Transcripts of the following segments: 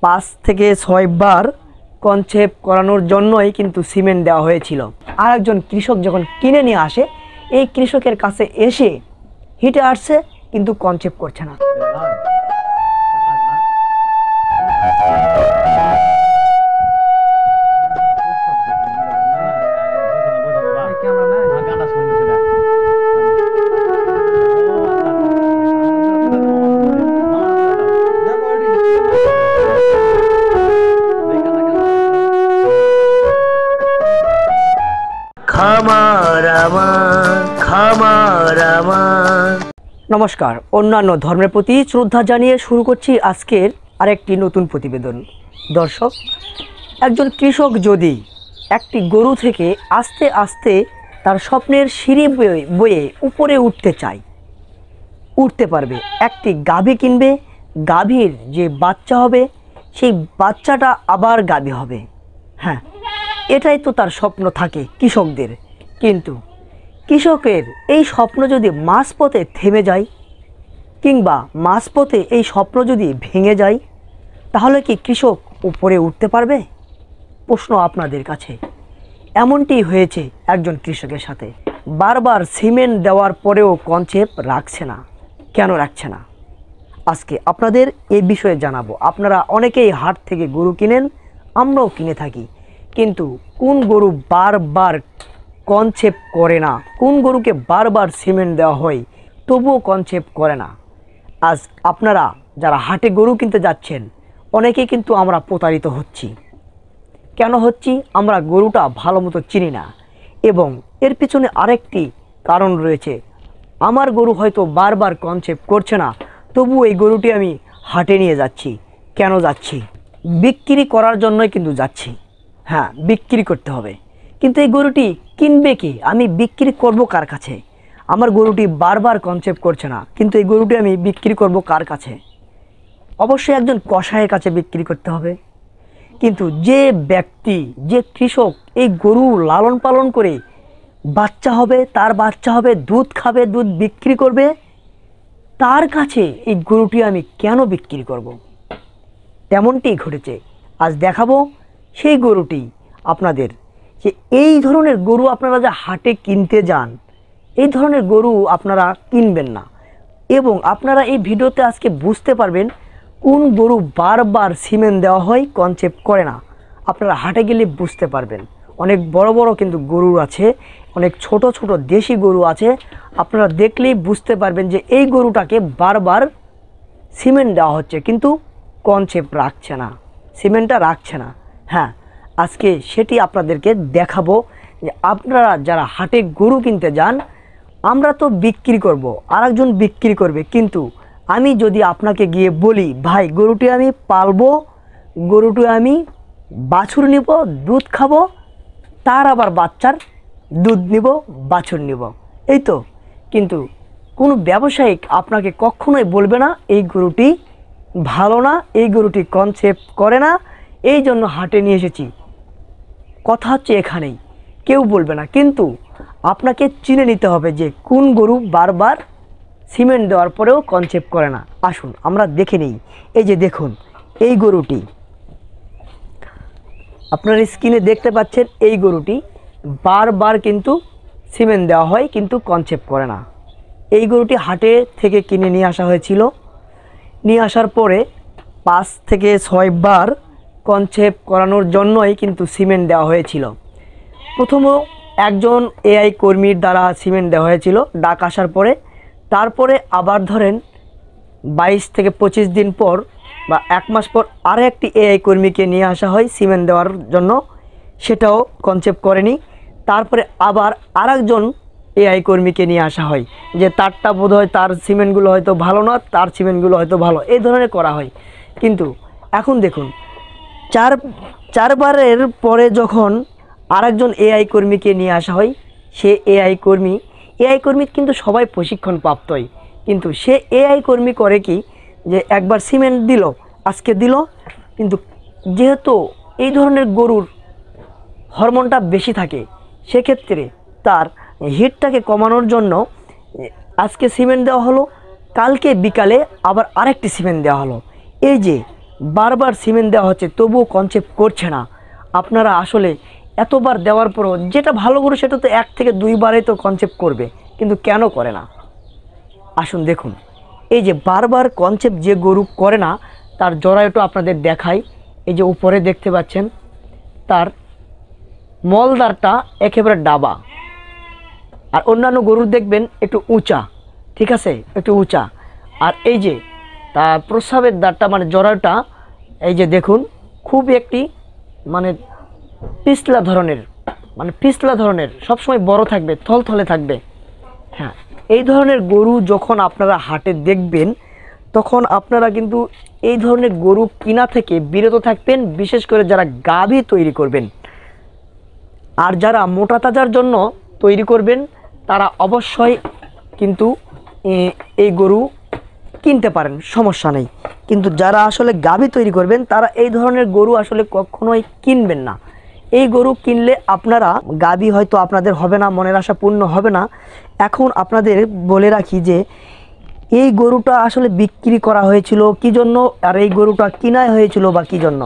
5 থেকে 6 বার কনসেপ্ট করানোর জন্যই কিন্তু সিমেন্ট দেওয়া হয়েছিল। আর একজন কৃষক যখন কিনে নিয়ে আসে, এই কৃষকের কাছে এসে হিটে আসছে কিন্তু কনসেপ্ট করছে না। নমস্কার, অন্যান্য ধর্মের প্রতি শ্রদ্ধা জানিয়ে শুরু করছি আজকের আরেকটি নতুন প্রতিবেদন। দর্শক, একজন কৃষক যদি একটি গরু থেকে আস্তে আস্তে তার স্বপ্নের সিঁড়ি বয়ে উপরে উঠতে চায়, উঠতে পারবে। একটি গাভী কিনবে, গাভীর যে বাচ্চা হবে সেই বাচ্চাটা আবার গাভী হবে। হ্যাঁ, এটাই তো তার স্বপ্ন থাকে কৃষকদের। কিন্তু কৃষকের এই স্বপ্ন যদি মাঝপথে থেমে যায় কিংবা মাঝপথে এই স্বপ্ন যদি ভেঙে যায়, তাহলে কি কৃষক উপরে উঠতে পারবে? প্রশ্ন আপনাদের কাছে। এমনটি হয়েছে একজন কৃষকের সাথে। বারবার সিমেন্ট দেওয়ার পরেও কনসেপ্ট রাখছে না। কেন রাখছে না? আজকে আপনাদের এই বিষয়ে জানাবো। আপনারা অনেকেই হাট থেকে গরু কিনেন, আমরাও কিনে থাকি, কিন্তু কোন গরু বারবার কনসেপ্ট করে না, কোন গরুকে বারবার সিমেন্ট দেওয়া হয় তবুও কনসেপ্ট করে না। আজ আপনারা যারা হাটে গরু কিনতে যাচ্ছেন, অনেকেই কিন্তু আমরা প্রতারিত হচ্ছি। কেন হচ্ছি? আমরা গরুটা ভালো মতো চিনি না, এবং এর পিছনে আরেকটি কারণ রয়েছে। আমার গরু হয়তো বারবার কনসেপ্ট করছে না, তবু এই গরুটি আমি হাটে নিয়ে যাচ্ছি। কেন যাচ্ছি? বিক্রি করার জন্যই কিন্তু যাচ্ছি। হ্যাঁ, বিক্রি করতে হবে, কিন্তু এই গরুটি কিনবে কি? আমি বিক্রি করব কার কাছে? আমার গরুটি বারবার কনসেপ্ট করছে না, কিন্তু এই গরুটি আমি বিক্রি করব কার কাছে? অবশ্যই একজন কসাইয়ের কাছে বিক্রি করতে হবে। কিন্তু যে ব্যক্তি, যে কৃষক এই গরু লালন পালন করে বাচ্চা হবে, তার বাচ্চা হবে, দুধ খাবে, দুধ বিক্রি করবে, তার কাছে এই গরুটি আমি কেন বিক্রি করব? তেমনটি ঘটেছে। আজ দেখাবো সেই গরুটি আপনাদের, যে এই ধরনের গরু আপনারা যে হাটে কিনতে যান, এই ধরনের গরু আপনারা কিনবেন না। এবং আপনারা এই ভিডিওতে আজকে বুঝতে পারবেন কোন গরু বারবার সিমেন্ট দেওয়া হয়, কনসেপ্ট করে না। আপনারা হাটে গেলে বুঝতে পারবেন। অনেক বড় বড় কিন্তু গরু আছে, অনেক ছোট ছোট দেশি গরু আছে। আপনারা দেখলেই বুঝতে পারবেন যে এই গরুটাকে বারবার সিমেন্ট দেওয়া হচ্ছে কিন্তু কনসেপ্ট রাখছে না, সিমেন্টটা রাখছে না। হ্যাঁ, আজকে সেটি আপনাদেরকে দেখাবো যে আপনারা যারা হাটে গরু কিনতে যান, আমরা তো বিক্রি করব, আরেকজন বিক্রি করবে, কিন্তু আমি যদি আপনাকে গিয়ে বলি, ভাই গরুটি আমি পালবো, গরুটি আমি বাছুর নিব, দুধ খাবো, তার আবার বাচ্চার দুধ নিব, বাছুর নিব, এই তো। কিন্তু কোনো ব্যবসায়িক আপনাকে কখনোই বলবে না এই গরুটি ভালো না, এই গরুটি কনসেপ্ট করে না, এই জন্য হাটে নিয়ে এসেছি। কথা হচ্ছে এখানেই, কেউ বলবে না। কিন্তু আপনাকে চিনে নিতে হবে যে কোন গরু বারবার সিমেন্ট দেওয়ার পরেও কনসেপ্ট করে না। আসুন আমরা দেখে নিই। এই যে দেখুন, এই গরুটি আপনার স্ক্রিনে দেখতে পাচ্ছেন, এই গরুটি বারবার কিন্তু সিমেন্ট দেওয়া হয় কিন্তু কনসেপ্ট করে না। এই গরুটি হাটে থেকে কিনে নিয়ে আসা হয়েছিল। নিয়ে আসার পরে 5 থেকে 6 বার কনসেপ্ট করানোর জন্যই কিন্তু সিমেন্ট দেওয়া হয়েছিল। প্রথমে একজন এআই কর্মীর দ্বারা সিমেন্ট দেওয়া হয়েছিল ডাক আসার পরে। তারপরে আবার ধরেন 22 থেকে 25 দিন পর বা 1 মাস পর আরও একটি এআই কর্মীকে নিয়ে আসা হয় সিমেন্ট দেওয়ার জন্য, সেটাও কনসেপ্ট করেনি। তারপরে আবার আরেকজন এআই কর্মীকে নিয়ে আসা হয়, যে তারটা বোধহয় তার সিমেন্টগুলো হয়তো ভালো না, তার সিমেন্টগুলো হয়তো ভালো, এই ধরনের করা হয়। কিন্তু এখন দেখুন, চারবারের পরে যখন আরেকজন এআই কর্মীকে নিয়ে আসা হয়, সে এআই কর্মী কিন্তু সবাই প্রশিক্ষণ প্রাপ্তই, কিন্তু সে এআই কর্মী করে কি, যে একবার সিমেন্ট দিল, আজকে দিল, কিন্তু যেহেতু এই ধরনের গরুর হরমোনটা বেশি থাকে, সেক্ষেত্রে তার হিটটাকে কমানোর জন্য আজকে সিমেন্ট দেওয়া হলো, কালকে বিকালে আবার আরেকটি সিমেন্ট দেওয়া হলো। এই যে বারবার সিমেন্ট দেওয়া হচ্ছে তবুও কনসেপ্ট করছে না। আপনারা আসলে এতবার দেওয়ার পরও যেটা ভালো গরু সেটা তো 1 থেকে 2 বারে তো কনসেপ্ট করবে, কিন্তু কেন করে না? আসুন দেখুন, এই যে বারবার কনসেপ্ট যে গরু করে না তার জরায়ুটা আপনাদের দেখাই। এই যে উপরে দেখতে পাচ্ছেন তার মলদারটা একেবারে ডাবা, আর অন্যান্য গরুর দেখবেন একটু উঁচা, ঠিক আছে, একটু উঁচা। আর এই যে তার প্রস্রাবের দ্বারটা মানে জরায়ুটা এই যে দেখুন খুব একটি মানে পিছলা ধরনের সবসময় বড় থাকবে, থলথলে থাকবে। হ্যাঁ, এই ধরনের গরু যখন আপনারা হাটে দেখবেন তখন আপনারা কিন্তু এই ধরনের গরু কিনা থেকে বিরত থাকবেন, বিশেষ করে যারা গাভী তৈরি করবেন। আর যারা মোটা তাজার জন্য তৈরি করবেন তারা অবশ্যই কিন্তু এই গরু কিনতে পারেন, সমস্যা নেই। কিন্তু যারা আসলে গাভী তৈরি করবেন তারা এই ধরনের গরু আসলে কখনোই কিনবেন না। এই গরু কিনলে আপনারা গাভী হয়তো আপনাদের হবে না, মনের আশা পূর্ণ হবে না। এখন আপনাদের বলে রাখি যে এই গরুটা আসলে বিক্রি করা হয়েছিল কী জন্য, আর এই গরুটা কিনা হয়েছিল বা কী জন্য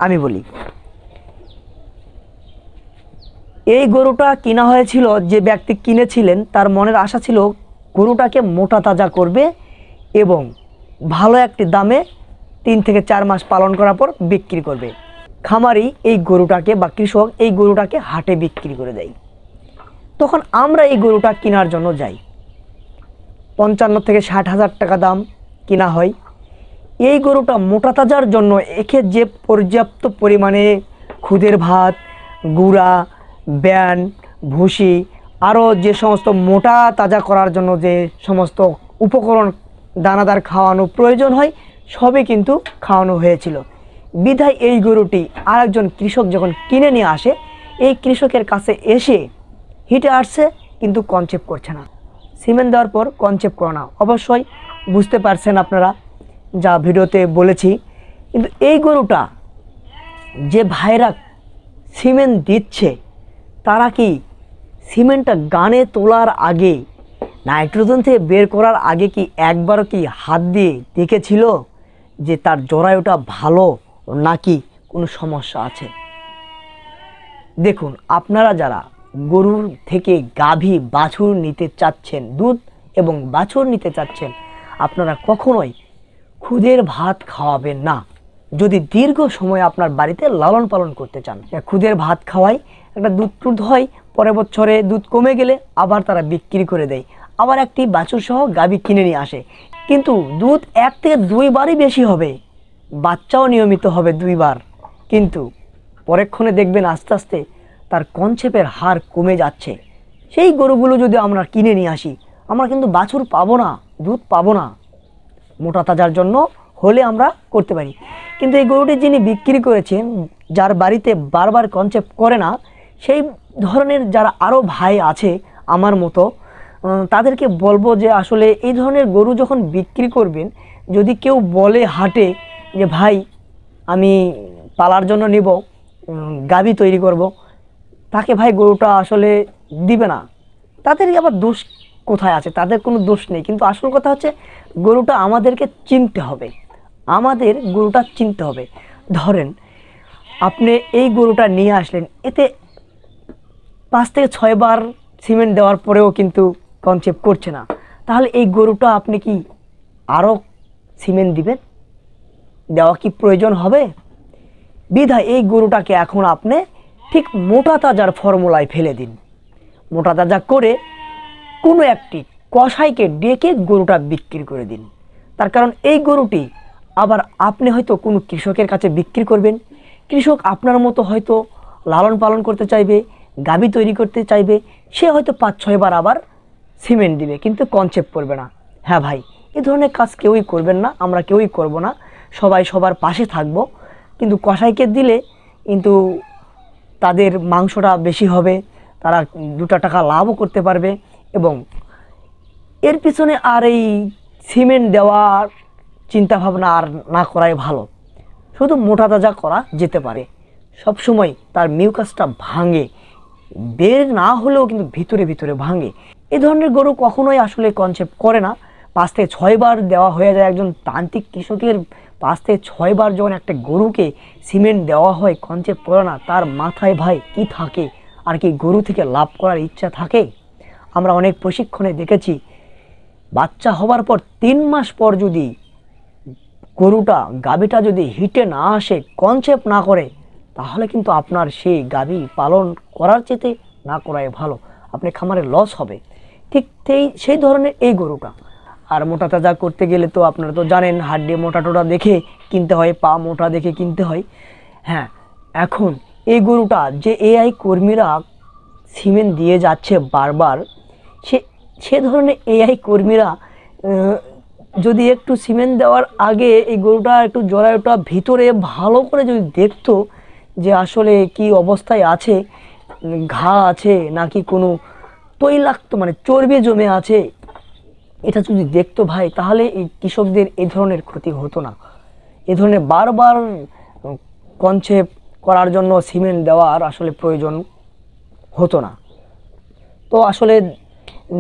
আমি বলি। এই গরুটা কিনা হয়েছিল, যে ব্যক্তি কিনেছিলেন তার মনের আশা ছিল গরুটাকে মোটা তাজা করবে এবং ভালো একটি দামে 3 থেকে 4 মাস পালন করার পর বিক্রি করবে। খামারি এই গরুটাকে বা কৃষক এই গরুটাকে হাটে বিক্রি করে দেয়। তখন আমরা এই গরুটা কেনার জন্য যাই, 55 থেকে 60 হাজার টাকা দাম কিনা হয়। এই গরুটা মোটা তাজার জন্য একে যে পর্যাপ্ত পরিমাণে খুদের ভাত, গুঁড়া, ব্যান, ভুসি, আরও যে সমস্ত মোটা তাজা করার জন্য যে সমস্ত উপকরণ দানাদার খাওয়ানো প্রয়োজন হয় সবই কিন্তু খাওয়ানো হয়েছিল। বিধায় এই গরুটি আরেকজন কৃষক যখন কিনে নিয়ে আসে, এই কৃষকের কাছে এসে হিটে আসছে কিন্তু কনসেপ্ট করছে না। সিমেন্ট দেওয়ার পর কনসেপ্ট করে না, অবশ্যই বুঝতে পারছেন আপনারা যা ভিডিওতে বলেছি। কিন্তু এই গরুটা যে ভাইরা সিমেন্ট দিচ্ছে তারা কি সিমেন্টটা গানে তোলার আগে, নাইট্রোজেন থেকে বের করার আগে কি একবারও কি হাত দিয়ে দেখেছিল যে তার জরায়ুটা ভালো নাকি কোনো সমস্যা আছে? দেখুন, আপনারা যারা গরুর থেকে গাভী বাছুর নিতে চাচ্ছেন, দুধ এবং বাছুর নিতে চাচ্ছেন, আপনারা কখনোই খুদের ভাত খাওয়াবেন না। যদি দীর্ঘ সময় আপনার বাড়িতে লালন পালন করতে চান, খুদের ভাত খাওয়াই, একটা দুধ টুধ হয়, পরের বছরে দুধ কমে গেলে আবার তারা বিক্রি করে দেয়, আবার একটি বাছুর সহ গাভী কিনে নিয়ে আসে। কিন্তু দুধ 1 থেকে 2 বারই বেশি হবে, বাচ্চাও নিয়মিত হবে 2 বার, কিন্তু পরেক্ষণে দেখবেন আস্তে আস্তে তার কনসেপ্টের হার কমে যাচ্ছে। সেই গরুগুলো যদি আমরা কিনে নিয়ে আসি, আমরা কিন্তু বাছুর পাবো না, দুধ পাবো না। মোটা তাজার জন্য হলে আমরা করতে পারি, কিন্তু এই গরুটি যিনি বিক্রি করেছেন, যার বাড়িতে বারবার কনসেপ্ট করে না, সেই ধরনের যারা আরও ভাই আছে আমার মতো, তাদেরকে বলবো যে আসলে এই ধরনের গরু যখন বিক্রি করবেন, যদি কেউ বলে হাটে যে ভাই আমি পালার জন্য নিব, গাভী তৈরি করব, তাকে ভাই গরুটা আসলে দিবে না। তাদের আবার দোষ কোথায় আছে? তাদের কোনো দোষ নেই, কিন্তু আসল কথা হচ্ছে গরুটা আমাদেরকে চিনতে হবে, আমাদের গরুটা চিনতে হবে। ধরেন আপনি এই গরুটা নিয়ে আসলেন, এতে 5 থেকে 6 বার সিমেন্ট দেওয়ার পরেও কিন্তু কনসেপ্ট করছে না, তাহলে এই গরুটা আপনি কি আরও সিমেন্ট দিবেন? দেওয়া কি প্রয়োজন হবে? বিধায় এই গরুটাকে এখন আপনি ঠিক মোটা তাজার ফর্মুলায় ফেলে দিন। মোটা তাজা করে কোনো একটি কসাইকে ডেকে গরুটা বিক্রি করে দিন। তার কারণ এই গরুটি আবার আপনি হয়তো কোনো কৃষকের কাছে বিক্রি করবেন, কৃষক আপনার মতো হয়তো লালন পালন করতে চাইবে, গাভী তৈরি করতে চাইবে, সে হয়তো 5-6 বার আবার সিমেন্ট দিবে কিন্তু কনসেপ্ট করবে না। হ্যাঁ ভাই, এই ধরনের কাজ কেউই করবেন না, আমরা কেউই করব না, সবাই সবার পাশে থাকব। কিন্তু কসাইকে দিলে কিন্তু তাদের মাংসটা বেশি হবে, তারা 2টা টাকা লাভও করতে পারবে, এবং এর পিছনে আর এই সিমেন্ট দেওয়ার চিন্তাভাবনা আর না করাই ভালো। শুধু মোটা তাজা করা যেতে পারে, সবসময় তার মিউকাসটা ভাঙে, বের না হলেও কিন্তু ভিতরে ভিতরে ভাঙে। এই ধরনের গরু কখনোই আসলে কনসেপ্ট করে না। 5 থেকে 6 বার দেওয়া হয়ে যায় একজন তান্ত্রিক কৃষকের তো আস্তে 6 বার যখন একটা গরুকে সিমেন্ট দেওয়া হয় কনসেপ্ট করে না, তার মাথায় ভাই কি থাকে? আর কি গরু থেকে লাভ করার ইচ্ছা থাকে? আমরা অনেক প্রশিক্ষণে দেখেছি, বাচ্চা হবার পর 3 মাস পর যদি গরুটা গাভীটা যদি হিটে না আসে, কনসেপ্ট না করে, তাহলে কিন্তু আপনার সেই গাভী পালন করার চেতে না করাই ভালো, আপনি খামারে লস হবে। ঠিক সেই ধরনের এই গরুটা। আর মোটা তাজা করতে গেলে তো আপনারা তো জানেন, হাড্ডি মোটা টোটা দেখে কিনতে হয়, পা মোটা দেখে কিনতে হয়। হ্যাঁ, এখন এই গরুটা যে এআই কর্মীরা সিমেন্ট দিয়ে যাচ্ছে বারবার, সে সে ধরনের এআই কর্মীরা যদি একটু সিমেন্ট দেওয়ার আগে এই গরুটা একটু জরায়ুটা ভিতরে ভালো করে যদি দেখতো যে আসলে কি অবস্থায় আছে, ঘা আছে নাকি কোনো তৈলাক্ত মানে চর্বি জমে আছে, এটা যদি দেখতো ভাই, তাহলে এই কৃষকদের এই ধরনের ক্ষতি হতো না। এ ধরনের বারবার কনসেপ্ট করার জন্য সিমেন্ট দেওয়ার আসলে প্রয়োজন হতো না। তো আসলে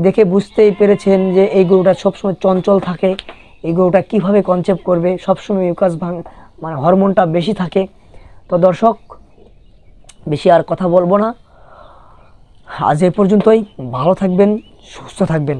দেখে বুঝতেই পেরেছেন যে এই গরুটা সবসময় চঞ্চল থাকে। এই গরুটা কীভাবে কনসেপ্ট করবে, সবসময় ইউকাস মানে হরমোনটা বেশি থাকে। তো দর্শক, বেশি আর কথা বলবো না, আজ এ পর্যন্তই। ভালো থাকবেন, সুস্থ থাকবেন।